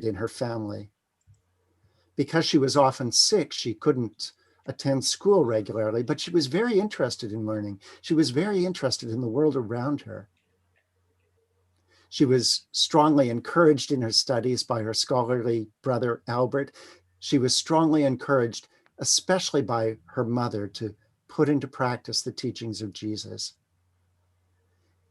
in her family. Because she was often sick, she couldn't attend school regularly, but she was very interested in learning. She was very interested in the world around her. She was strongly encouraged in her studies by her scholarly brother, Albert. She was strongly encouraged, especially by her mother, to put into practice the teachings of Jesus.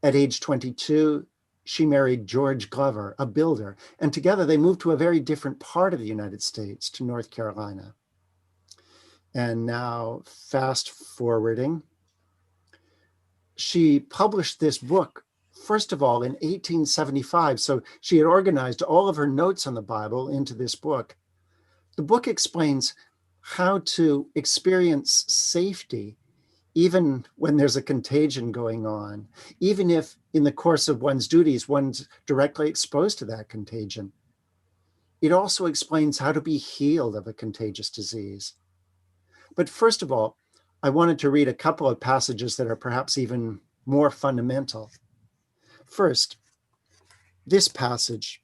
At age 22, she married George Glover, a builder, and together they moved to a very different part of the United States, to North Carolina. And now, fast forwarding, she published this book, first of all, in 1875. So she had organized all of her notes on the Bible into this book. The book explains how to experience safety even when there's a contagion going on, even if in the course of one's duties, one's directly exposed to that contagion. It also explains how to be healed of a contagious disease. But first of all, I wanted to read a couple of passages that are perhaps even more fundamental. First, this passage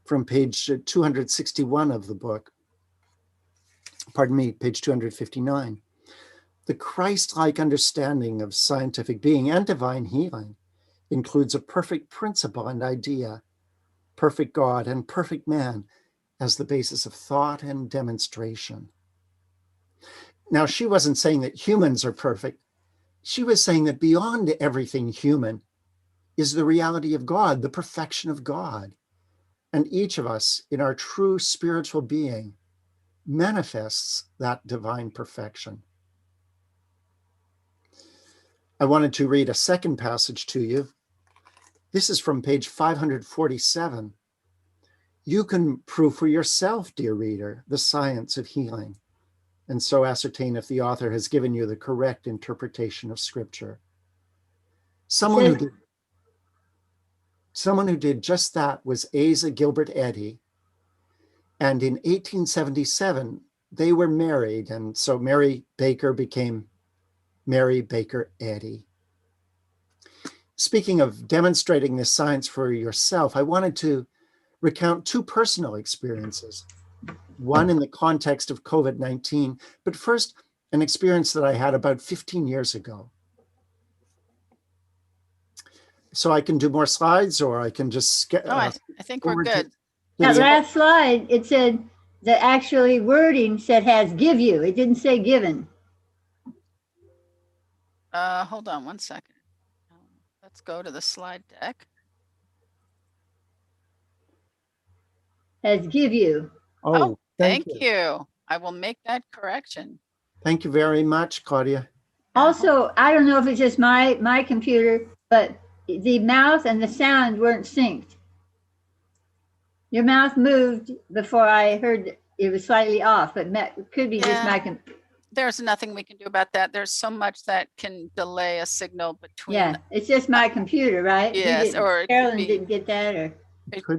from page 261 of the book, pardon me, page 259. The Christ-like understanding of scientific being and divine healing includes a perfect principle and idea, perfect God and perfect man as the basis of thought and demonstration. Now, she wasn't saying that humans are perfect. She was saying that beyond everything human is the reality of God, the perfection of God. And each of us, in our true spiritual being, manifests that divine perfection. I wanted to read a second passage to you. This is from page 547. You can prove for yourself, dear reader, the science of healing, and so ascertain if the author has given you the correct interpretation of Scripture. Someone who did just that was Asa Gilbert Eddy. And in 1877, they were married. And so Mary Baker became Mary Baker Eddy. Speaking of demonstrating this science for yourself, I wanted to recount two personal experiences. One in the context of COVID-19, but first, an experience that I had about 15 years ago. So I can do more slides, or I can just I think we're good. That last slide, it said, the actually wording said has give you. It didn't say given. Hold on one second. Let's go to the slide deck. Has give you. Oh, thank you. I will make that correction. Thank you very much, Claudia. Also, I don't know if it's just my computer, but the mouth and the sound weren't synced. Your mouth moved before I heard it was slightly off, but it could be just my computer. There's nothing we can do about that. There's so much that can delay a signal between. Yeah, it's just my computer, right? Yes, or Carolyn didn't get that, or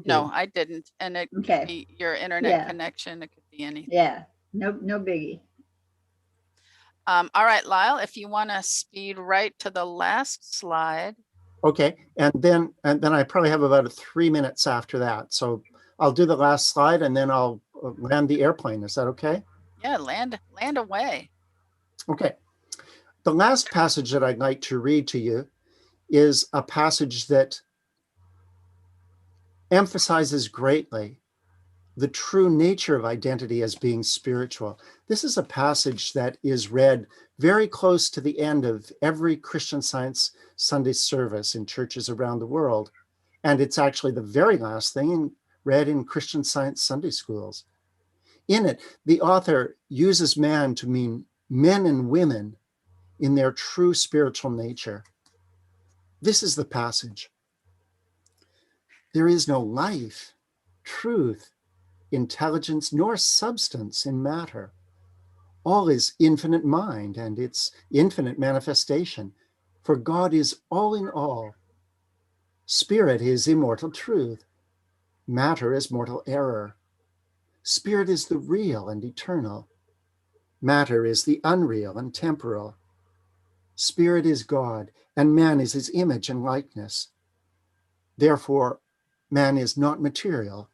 no, I didn't, and it could be your internet connection. It could be anything. Yeah, no biggie. All right, Lyle, if you want to speed right to the last slide. Okay, and then I probably have about 3 minutes after that. So I'll do the last slide and then I'll land the airplane. Is that okay? Yeah, land away. Okay. The last passage that I'd like to read to you is a passage that emphasizes greatly the true nature of identity as being spiritual. This is a passage that is read very close to the end of every Christian Science Sunday service in churches around the world. And it's actually the very last thing read in Christian Science Sunday schools. In it, the author uses man to mean men and women in their true spiritual nature. This is the passage. There is no life, truth, intelligence, nor substance in matter. All is infinite mind and its infinite manifestation, for God is all in all. Spirit is immortal truth. Matter is mortal error. Spirit is the real and eternal. Matter is the unreal and temporal. Spirit is God, and man is his image and likeness. Therefore, man is not material,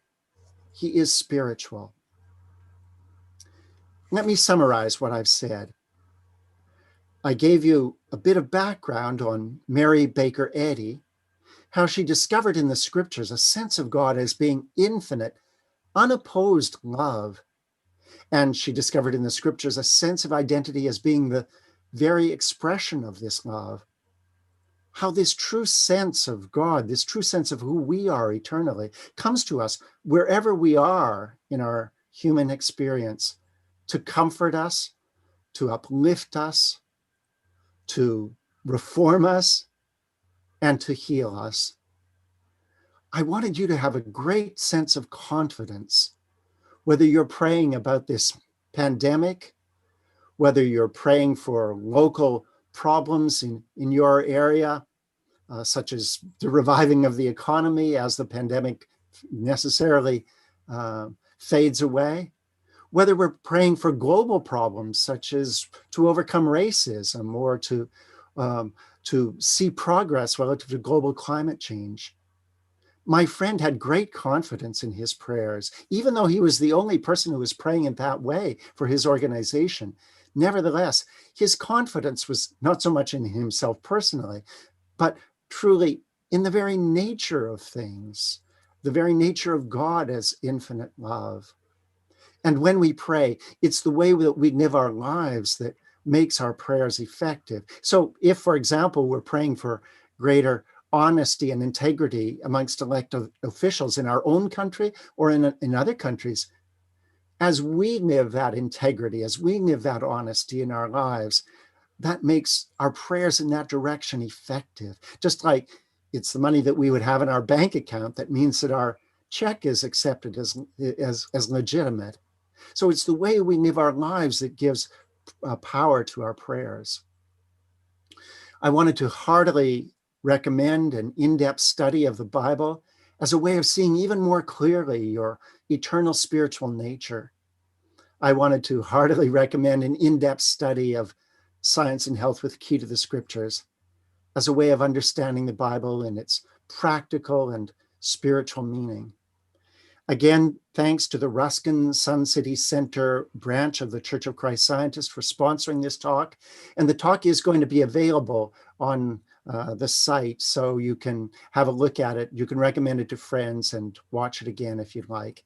He is spiritual. Let me summarize what I've said. I gave you a bit of background on Mary Baker Eddy, how she discovered in the scriptures a sense of God as being infinite, unopposed love. And she discovered in the scriptures a sense of identity as being the very expression of this love. How this true sense of God, this true sense of who we are eternally, comes to us wherever we are in our human experience, to comfort us, to uplift us, to reform us, and to heal us. I wanted you to have a great sense of confidence, whether you're praying about this pandemic, whether you're praying for local problems in your area, such as the reviving of the economy as the pandemic necessarily fades away, whether we're praying for global problems such as to overcome racism or to see progress relative to global climate change. My friend had great confidence in his prayers, even though he was the only person who was praying in that way for his organization. Nevertheless, his confidence was not so much in himself personally, but truly in the very nature of things, the very nature of God as infinite love. And when we pray, it's the way that we live our lives that makes our prayers effective. So if, for example, we're praying for greater honesty and integrity amongst elected officials in our own country or in other countries, as we live that integrity, as we live that honesty in our lives, that makes our prayers in that direction effective. Just like it's the money that we would have in our bank account that means that our check is accepted as legitimate. So it's the way we live our lives that gives power to our prayers. I wanted to heartily recommend an in-depth study of the Bible as a way of seeing even more clearly your eternal spiritual nature. I wanted to heartily recommend an in-depth study of Science and Health with Key to the Scriptures as a way of understanding the Bible in its practical and spiritual meaning. Again, thanks to the Ruskin Sun City Center branch of the Church of Christ Scientist for sponsoring this talk. And the talk is going to be available on the site, so you can have a look at it. You can recommend it to friends and watch it again if you'd like.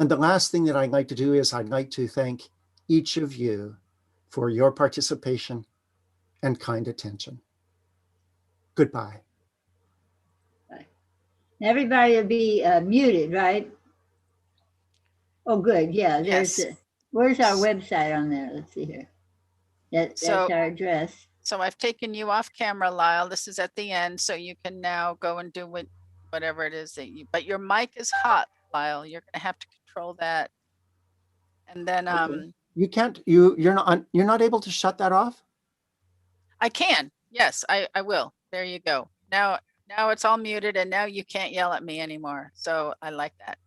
And the last thing that I'd like to do is I'd like to thank each of you for your participation and kind attention. Goodbye. Everybody will be muted, right? Oh, good. Yeah, there's Yes. where's our website on there? Let's see here. That's So- our address. So I've taken you off camera, Lyle. This is at the end, so you can now go and do whatever it is that you, but your mic is hot, Lyle. You're gonna have to control that. And then Okay. You can't, you're not able to shut that off? I can. Yes, I will. There you go. Now it's all muted and now you can't yell at me anymore. So I like that.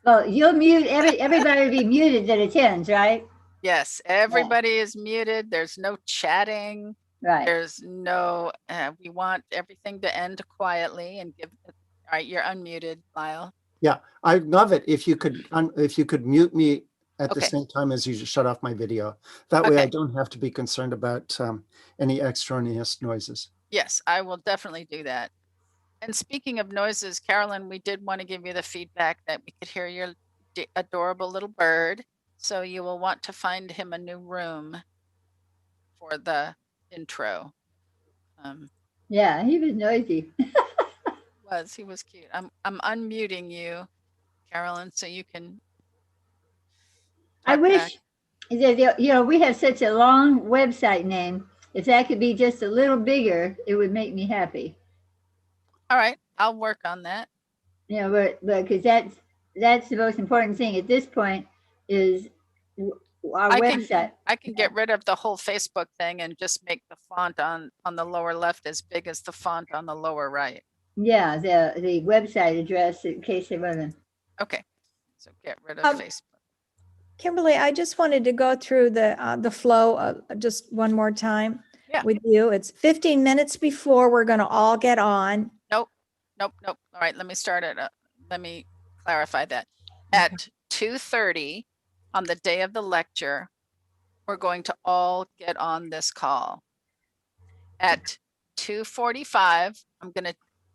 Well, you'll mute everybody will be muted that attends, right? Yes, everybody is muted. There's no chatting. Right. There's no, we want everything to end quietly and give, all right, you're unmuted, Lyle. Yeah, I'd love it if you could mute me at the Okay. same time as you just shut off my video. That way I Okay. don't have to be concerned about any extraneous noises. Yes, I will definitely do that. And speaking of noises, Carolyn, we did want to give you the feedback that we could hear your adorable little bird. So you will want to find him a new room for the intro. Yeah, he was noisy. He was cute. I'm unmuting you, Carolyn, so you can. I talk wish back. that, we have such a long website name. If that could be just a little bigger, it would make me happy. All right, I'll work on that. But because that's the most important thing at this point is our website. I can get rid of the whole Facebook thing and just make the font on the lower left as big as the font on the lower right. Yeah, the website address in case they want to. Okay, so get rid of Facebook. Kimberly, I just wanted to go through the flow just one more time with you. It's 15 minutes before we're going to all get on. Nope. All right, let me start it. Let me clarify that. At 2:30 on the day of the lecture, we're going to all get on this call. At 2:45, I'm going to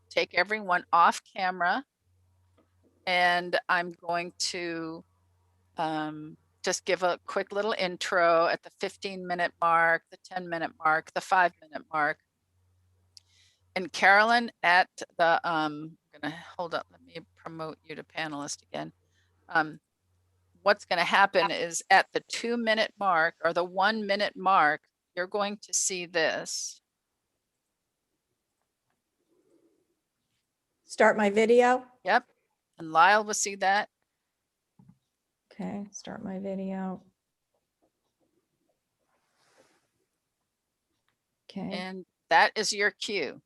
take everyone off camera, and I'm going to just give a quick little intro at the 15-minute mark, the 10-minute mark, the 5-minute mark. And Carolyn at the, I'm gonna hold up, let me promote you to panelist again. What's gonna happen is at the 2-minute mark or the 1-minute mark, you're going to see this. Start my video. Yep, and Lyle will see that. Okay, start my video. Okay. And that is your cue.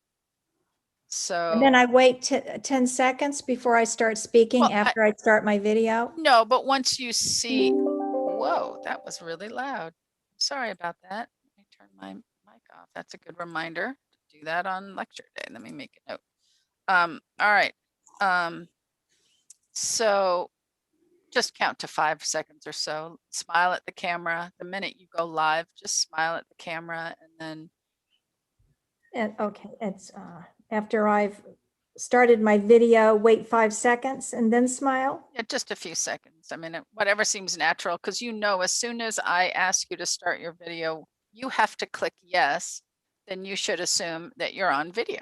So. And then I wait 10 seconds before I start speaking Well, after I start my video. No, but once you see, whoa, that was really loud. Sorry about that. Let me turn my mic off. That's a good reminder to do that on lecture day. Let me make a note. All right. So just count to 5 seconds or so. Smile at the camera. The minute you go live, just smile at the camera, and then. And okay, it's after I've started my video, wait 5 seconds and then smile. Yeah, just a few seconds. I mean, whatever seems natural, because as soon as I ask you to start your video, you have to click yes, then you should assume that you're on video.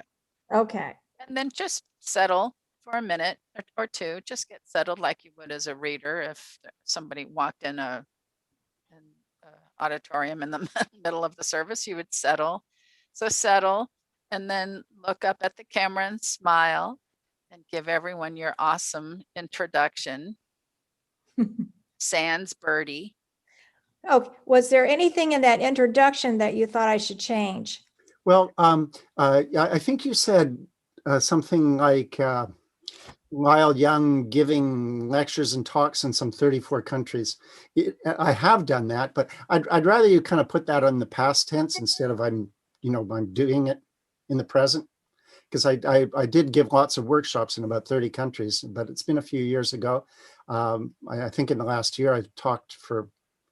Okay. And then just settle for a minute or two, just get settled like you would as a reader. If somebody walked in an auditorium in the middle of the service, you would settle. So settle, and then look up at the camera and smile and give everyone your awesome introduction. Sans Birdie. Oh, was there anything in that introduction that you thought I should change? Well, I think you said something like Lyle Young giving lectures and talks in some 34 countries. I have done that, but I'd rather you kind of put that on the past tense instead of I'm doing it in the present, because I did give lots of workshops in about 30 countries, but it's been a few years ago. I think in the last year I've talked for,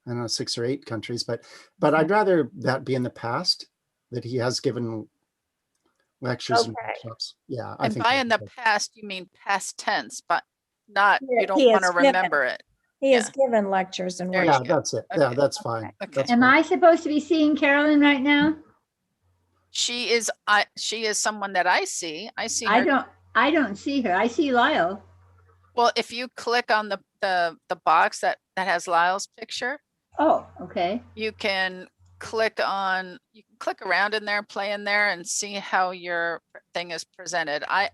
I don't know, 6 or 8 countries, but I'd rather that be in the past, that he has given lectures and workshops. Yeah. And by in the past, you mean past tense, but not, Yeah, you don't he want to has given. remember it. He has given lectures and There you workshops. Yeah, that's it. Yeah, Okay. that's fine. Okay. That's Am fine. I supposed to be seeing Carolyn right now? She is someone that I see. I see her. I don't see her. I see Lyle. Well, if you click on the box that has Lyle's picture, Oh, okay. you can click around in there, play in there, and see how your thing is presented. I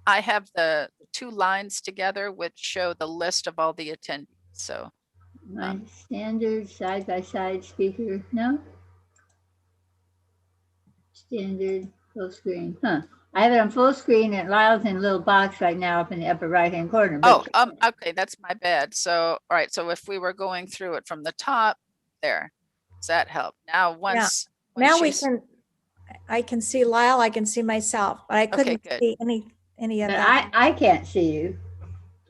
have the 2 lines together which show the list of all the attendees. So My standard side-by-side speaker, no? Standard full screen, huh? I have it on full screen and Lyle's in a little box right now up in the upper right-hand corner. oh, but- okay, that's my bad. So all right, so if we were going through it from the top there, does that help? Now once Now I can see Lyle, I can see myself, but I couldn't good. see any of But that. I can't see you.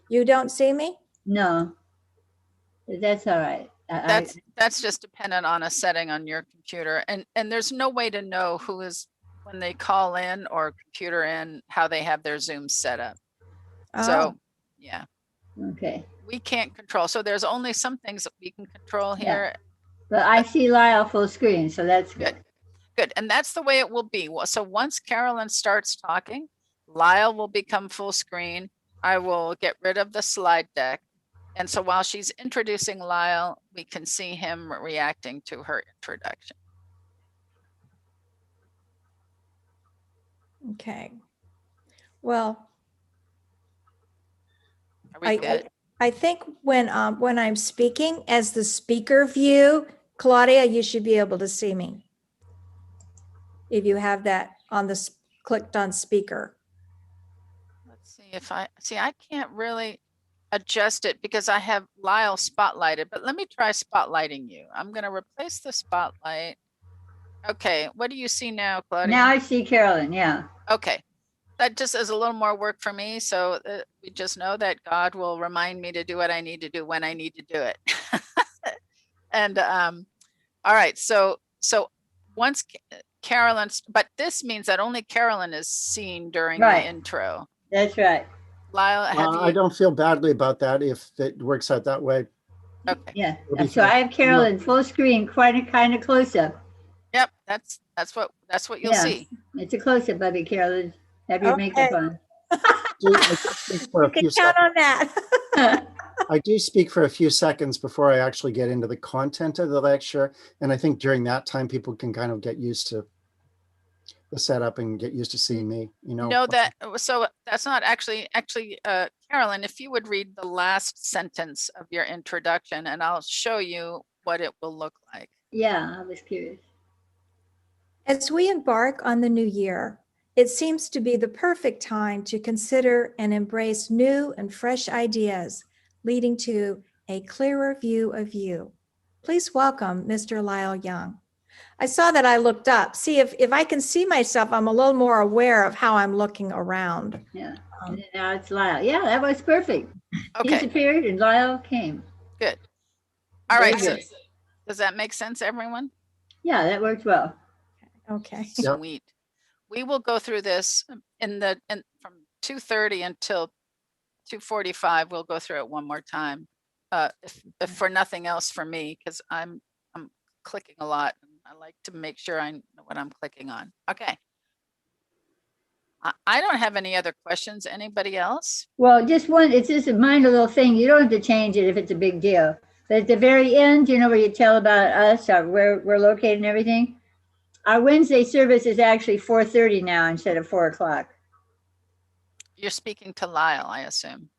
You don't see me? No. But that's all right. that's just dependent on a setting on your computer, and there's no way to know who is, when they call in or computer in, how they have their Zoom set up. So yeah, Okay. we can't control. So there's only some things that we can control here. But I see Lyle full screen, so that's good. Good. And that's the way it will be. So once Carolyn starts talking, Lyle will become full screen. I will get rid of the slide deck. And so while she's introducing Lyle, we can see him reacting to her introduction. Okay. Well, Are we good? I think when I'm speaking as the speaker view, Claudia, you should be able to see me. If you have that on the clicked on speaker. Let's see if I can't really adjust it because I have Lyle spotlighted, but let me try spotlighting you. I'm going to replace the spotlight. Okay. What do you see now, Claudia? Now I see Carolyn, yeah. Okay. that just is a little more work for me. So we just know that God will remind me to do what I need to do when I need to do it. And all right, so once Carolyn's, but this means that only Carolyn is seen during Right. the intro. That's right. Lyle, have I you? don't feel badly about that if it works out that way. Okay. Yeah. It'll be So fine. I have Carolyn full screen, quite a kind of close up. Yep. That's what you'll Yeah. see. It's a close up, Bubby Carolyn. Have your makeup Okay. on. I do speak for You a can few count seconds. on that. I do speak for a few seconds before I actually get into the content of the lecture. And I think during that time, people can kind of get used to the setup and get used to seeing me, No, that so that's not actually Carolyn, if you would read the last sentence of your introduction and I'll show you what it will look like. Yeah, I was curious. As we embark on the new year, it seems to be the perfect time to consider and embrace new and fresh ideas, leading to a clearer view of you. Please welcome Mr. Lyle Young. I saw that I looked up. See, if I can see myself, I'm a little more aware of how I'm looking around. Yeah. And then now it's Lyle. Yeah, that was perfect. He Okay, disappeared and Lyle came. good. All Very right, so good. does that make sense, everyone? Yeah, that worked well. Okay. Yep. Sweet. We will go through this from 2:30 until 2:45. We'll go through it one more time. If for nothing else for me, because I'm clicking a lot. And I like to make sure I know what I'm clicking on. Okay. I don't have any other questions. Anybody else? Well, just one, it's just a minor little thing. You don't have to change it if it's a big deal. But at the very end, where you tell about us, or where we're located and everything, our Wednesday service is actually 4:30 now instead of 4 o'clock. You're speaking to Lyle, I assume.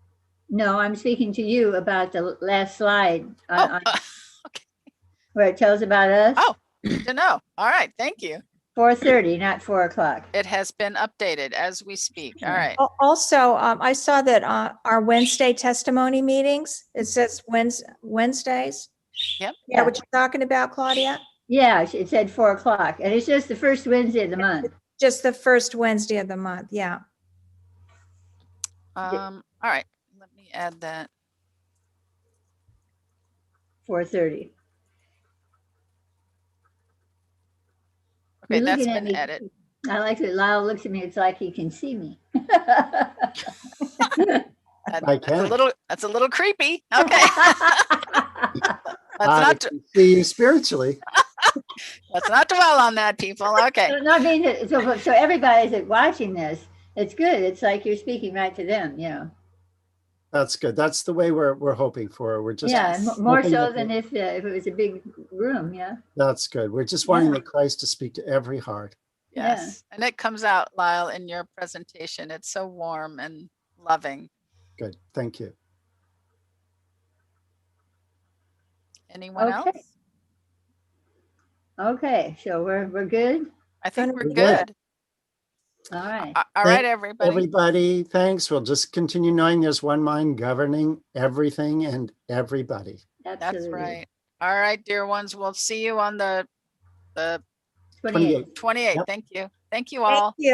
No, I'm speaking to you about the last slide Oh, okay. where it tells about us. Oh, good to know. All right, thank you. 4:30, not 4 o'clock. It has been updated as we speak. All right. Also, I saw that our Wednesday testimony meetings, it says Wednesdays. Yep. Yeah, what you're talking about, Claudia? Yeah, it said 4 o'clock, and it's just the first Wednesday of the month. Just the first Wednesday of the month, yeah. All right. Let me add that. 4:30. Okay, You're that's looking at been me. added. I like that Lyle looks at me. It's like he can see me. I can. That's a little creepy. Okay. Let's I not can see you spiritually. let's not dwell on that, people. Okay. No, I mean, so everybody's watching this. It's good. It's like you're speaking right to them. That's good. That's the way we're hoping for. We're just Yeah, more hoping so that than if it was a big room. Yeah. that's good. We're just wanting Yeah. the Christ to speak to every heart. Yeah. Yes. And it comes out, Lyle, in your presentation. It's so warm and loving. Good. Thank you. Anyone Okay. else? Okay. So we're good. I think we're We're good. good. All right. All right, everybody. Everybody, thanks. We'll just continue knowing there's one mind governing everything and everybody. That's Absolutely. right. All right, dear ones. We'll see you on the 28. 28th. Yep. Thank you. Thank you all. Thank you.